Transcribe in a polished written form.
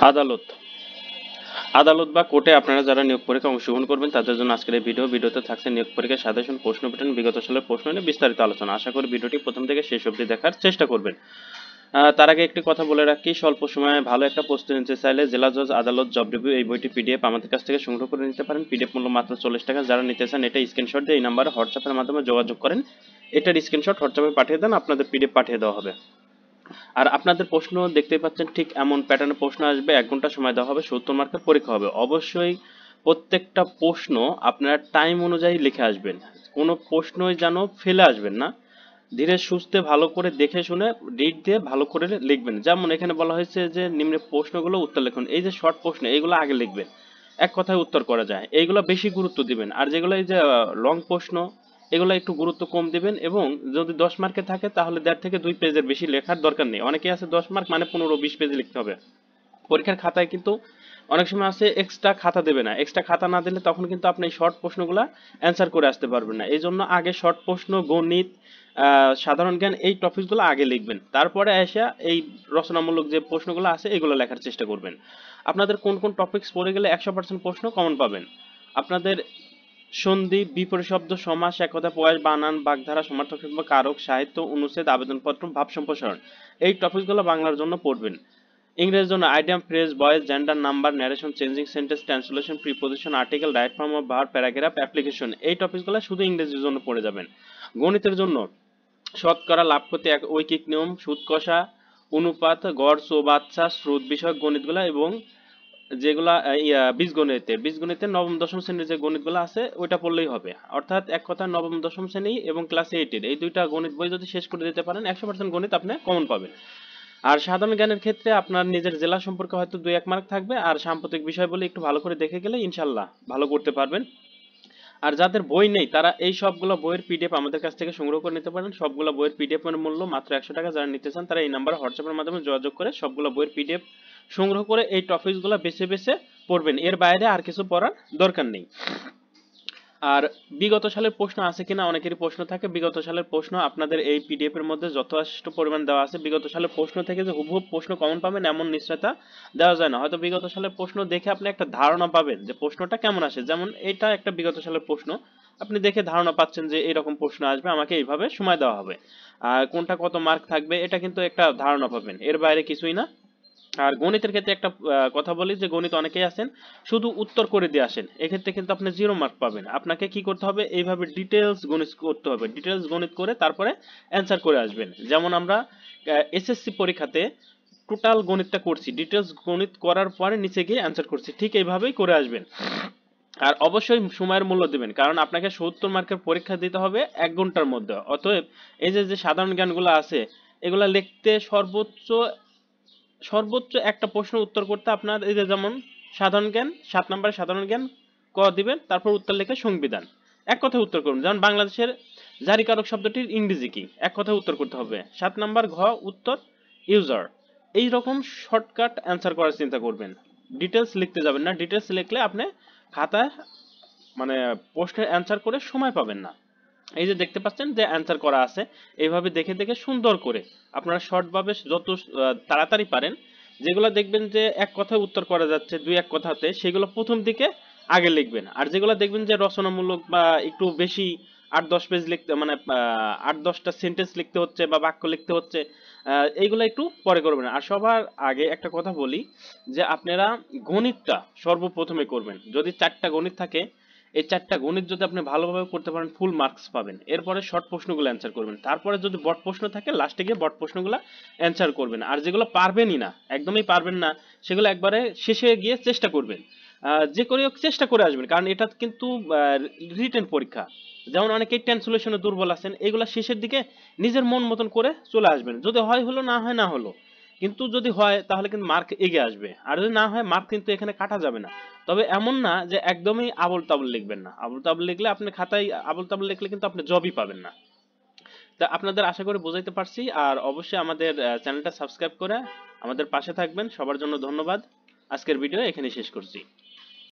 আদালত আদালত বা কোর্টে আপনারা যারা নিয়োগ পরীক্ষায় অংশগ্রহণ করবেন তাদের জন্য আজকের এই ভিডিওতে থাকছে নিয়োগ পরীক্ষার সাজেশন, প্রশ্ন প্যাটার্ন, বিগত সালের প্রশ্ন নিয়ে বিস্তারিত আলোচনা। আশা করি ভিডিওটি প্রথম থেকে শেষ অবধি দেখার চেষ্টা করবেন। তার আগে একটি কথা বলে রাখি, স্বল্প সময়ে ভালো একটা প্রস্তুতি নিতে চাইলে জেলা জজ আদালত জব রিভিউ এই বইটি পিডিএফ আমাদের কাছ থেকে সংগ্রহ করে নিতে পারেন। পিডিএফ মূল্য মাত্র 40 টাকা। যারা নিতে চান এটা স্ক্রিনশট দিয়ে এই নাম্বারে হোয়াটসঅ্যাপের মাধ্যমে যোগাযোগ করেন। এটার স্ক্রিনশট হোয়াটসঅ্যাপে পাঠিয়ে দেন, আপনাদের পিডিএফ পাঠিয়ে দেওয়া হবে। আর আপনাদের প্রশ্ন দেখতেই পাচ্ছেন, ঠিক এমন প্যাটার্নে প্রশ্ন আসবে। 1 ঘন্টা সময় দেওয়া হবে, 70 মার্কের পরীক্ষা হবে। অবশ্যই প্রত্যেকটা প্রশ্ন আপনারা টাইম অনুযায়ী লিখে আসবেন, কোনো প্রশ্নই যেন ফেলে আসবেন না। ধীরে সুস্থে ভালো করে দেখে শুনে ডিট দিয়ে ভালো করে লিখবেন। যেমন এখানে বলা হয়েছে যে নিম্নে প্রশ্নগুলো উত্তর লিখুন। এই যে শর্ট প্রশ্ন, এইগুলো আগে লিখবেন, এক কথায় উত্তর করা যায়, এইগুলো বেশি গুরুত্ব দিবেন। আর যেগুলো এই যে লং প্রশ্ন, এগুলো একটু গুরুত্ব কম দিবেন। এবং যদি 10 মার্কে থাকে তাহলে 1.5 থেকে 2 পেজের বেশি লেখার দরকার নেই। অনেকে আছে 10 মার্ক মানে 15-20 পেজ লিখতে হবে। পরীক্ষার খাতায় কিন্তু অনেক সময় আছে এক্সট্রা খাতা দেবে না। এক্সট্রা খাতা না দিলে তখন কিন্তু আপনি এই শর্ট প্রশ্নগুলো অ্যান্সার করে আসতে পারবেন না। এই জন্য আগে শর্ট প্রশ্ন, গণিত, সাধারণ জ্ঞান এই টপিকগুলো আগে লিখবেন। তারপরে এসে এই রচনামূলক যে প্রশ্নগুলো আছে এগুলো লেখার চেষ্টা করবেন। আপনাদের কোন কোন টপিকস পড়ে গেলে 100% প্রশ্ন কমন পাবেন? আপনাদের সন্ধি, বিপরীত শব্দ, সমাস, একতা, প্রয়াস, বানান, বাগধারা, সমার্থক শব্দ, কারক, সাহিত্য, অনুচ্ছেদ, আবেদনপত্র, ভাব সম্প্রসারণ, এই টপিকগুলো বাংলার জন্য পড়বেন। ইংরেজির জন্য idiom, phrase, voice, gender, number, narration, changing sentence, translation, preposition, article, right form of verb, paragraph, application, এই টপিকগুলো শুধু ইংরেজির জন্য পড়ে যাবেন। গণিতের জন্য শতকরা, লাভ ক্ষতি, ঐকিক নিয়ম, সুদ কষা, অনুপাত, গড়, চৌবাচ্চা, স্রোত বিষয়ক গণিতগুলা, এবং যেগুলা বীজগণিতে নবম দশম শ্রেণীর যে গণিতগুলো আছে ওইটা পড়লেই হবে। অর্থাৎ এক কথা নবম দশম শ্রেণী এবং ক্লাস 8-এর এই দুইটা গণিত বই যদি শেষ করে দিতে পারেন 100% গণিত আপনি কমন পাবেন। আর সাধারণ জ্ঞানের ক্ষেত্রে আপনার নিজের জেলা সম্পর্কে হয়তো 2-1 মার্ক থাকবে। আর সাম্প্রতিক বিষয় বলে একটু ভালো করে দেখে গেলে ইনশাল্লাহ ভালো করতে পারবেন। আর যাদের বই নেই তারা এই সবগুলো বইয়ের পিডিএফ আমাদের কাছ থেকে সংগ্রহ করে নিতে পারেন। সবগুলো বইয়ের পিডিএফ এর মূল্য মাত্র 100 টাকা। যারা নিতে চান তারা এই নাম্বারে হোয়াটসঅ্যাপের মাধ্যমে যোগাযোগ করে সবগুলো বইয়ের পিডিএফ সংগ্রহ করে এই টপিকসগুলো বেছে বেছে পড়বেন। এর বাইরে আর কিছু পড়ার দরকার নেই। আর বিগত সালের প্রশ্ন আছে কিনা অনেকেরই প্রশ্ন থাকে। বিগত সালের প্রশ্ন আপনাদের এই পিডিএফ এর মধ্যে যথেষ্ট পরিমাণ দেওয়া আছে। বিগত সালের প্রশ্ন থেকে যে হুবহু প্রশ্ন কমন পাবেন এমন নিশ্চয়তা দেওয়া যায় না। হয়তো বিগত সালের প্রশ্ন দেখে আপনি একটা ধারণা পাবেন যে প্রশ্নটা কেমন আসে। যেমন এটা একটা বিগত সালের প্রশ্ন, আপনি দেখে ধারণা পাচ্ছেন যে এরকম প্রশ্ন আসবে, আমাকে এইভাবে সময় দেওয়া হবে, আর কোনটা কত মার্ক থাকবে, এটা কিন্তু একটা ধারণা পাবেন। এর বাইরে কিছুই না। আর গণিতের ক্ষেত্রে একটা কথা বলি যে গণিত অনেকেই আছেন শুধু উত্তর করে দিয়ে আসেন, এক্ষেত্রে কিন্তু আপনি 0 মার্ক পাবেন। আপনাকে কি করতে হবে, এইভাবে ডিটেলস গণিত করতে হবে। ডিটেলস গণিত করে তারপরে অ্যান্সার করে আসবেন। যেমন আমরা এসএসসি পরীক্ষাতে টোটাল গণিতটা করছি, ডিটেলস গণিত করার পরে নিচে গিয়ে অ্যান্সার করছি, ঠিক এইভাবেই করে আসবেন। আর অবশ্যই সময়ের মূল্য দিবেন, কারণ আপনাকে 70 মার্কের পরীক্ষা দিতে হবে 1 ঘন্টার মধ্যে। অতএব এই যে যে সাধারণ জ্ঞানগুলো আছে এগুলা লিখতে সর্বোচ্চ সর্বোচ্চ একটা প্রশ্ন উত্তর করতে আপনার এই যে যেমন সাধারণ জ্ঞান 7 নম্বরের সাধারণ জ্ঞান ক দিবেন, তারপর উত্তর লিখে সংবিধান এক কথায় উত্তর করুন। যেমন বাংলাদেশের জারিকারক শব্দটির ইংরেজি কি, এক কথায় উত্তর করতে হবে। 7 নম্বর ঘ উত্তর ইউজার। এই রকম শর্টকাট অ্যান্সার করার চিন্তা করবেন। ডিটেলস লিখতে যাবেন না, ডিটেলস লিখলে আপনি খাতায় মানে প্রশ্নের অ্যান্সার করে সময় পাবেন না। এই যে দেখতে পাচ্ছেন যে অ্যান্সার করা আছে, এইভাবে দেখে দেখে সুন্দর করে আপনারা শর্টভাবে যত তাড়াতাড়ি পারেন, যেগুলো দেখবেন যে এক কথায় উত্তর করা যাচ্ছে 2-1 কথাতে, সেগুলো প্রথম দিকে আগে লিখবেন। আর যেগুলো দেখবেন যে রচনামূলক বা একটু বেশি 8-10 পেজ লিখতে মানে 8-10টা সেন্টেন্স লিখতে হচ্ছে বা বাক্য লিখতে হচ্ছে, এইগুলো একটু পরে করবেন। আর সবার আগে একটা কথা বলি যে আপনারা গণিতটা সর্বপ্রথমে করবেন। যদি 4টা গণিত থাকে, এই 4টা গণিত যদি আপনি ভালোভাবে করতে পারেন ফুল মার্কস পাবেন। এরপরে শর্ট প্রশ্নগুলো অ্যান্সার করবেন। তারপরে যদি বড় প্রশ্ন থাকে লাস্টে গিয়ে বড় প্রশ্নগুলো অ্যান্সার করবেন। আর যেগুলো পারবেনই না, একদমই পারবেন না, সেগুলো একবারে শেষে গিয়ে চেষ্টা করবেন। যে করে হোক চেষ্টা করে আসবেন, কারণ এটা কিন্তু রিটেন পরীক্ষা। যেমন অনেকেই ট্রান্সলেশনে দুর্বল আছেন, এগুলো শেষের দিকে নিজের মন মতন করে চলে আসবেন। যদি হয় হলো, না হয় না হলো, কিন্তু যদি হয় তাহলে কিন্তু মার্ক এগিয়ে আসবে। আর যদি না হয় মার্ক কিন্তু এখানে কাটা যাবে না। তবে এমন না যে একদমই আবল তাবল লিখবেন না। আবল তাবল লিখলে আপনি খাতায় আবল তাবল লিখলে কিন্তু আপনি জবই পাবেন না। তা আপনাদের আশা করে বোঝাইতে পারছি। আর অবশ্যই আমাদের চ্যানেলটা সাবস্ক্রাইব করে আমাদের পাশে থাকবেন। সবার জন্য ধন্যবাদ। আজকের ভিডিও এখানে শেষ করছি।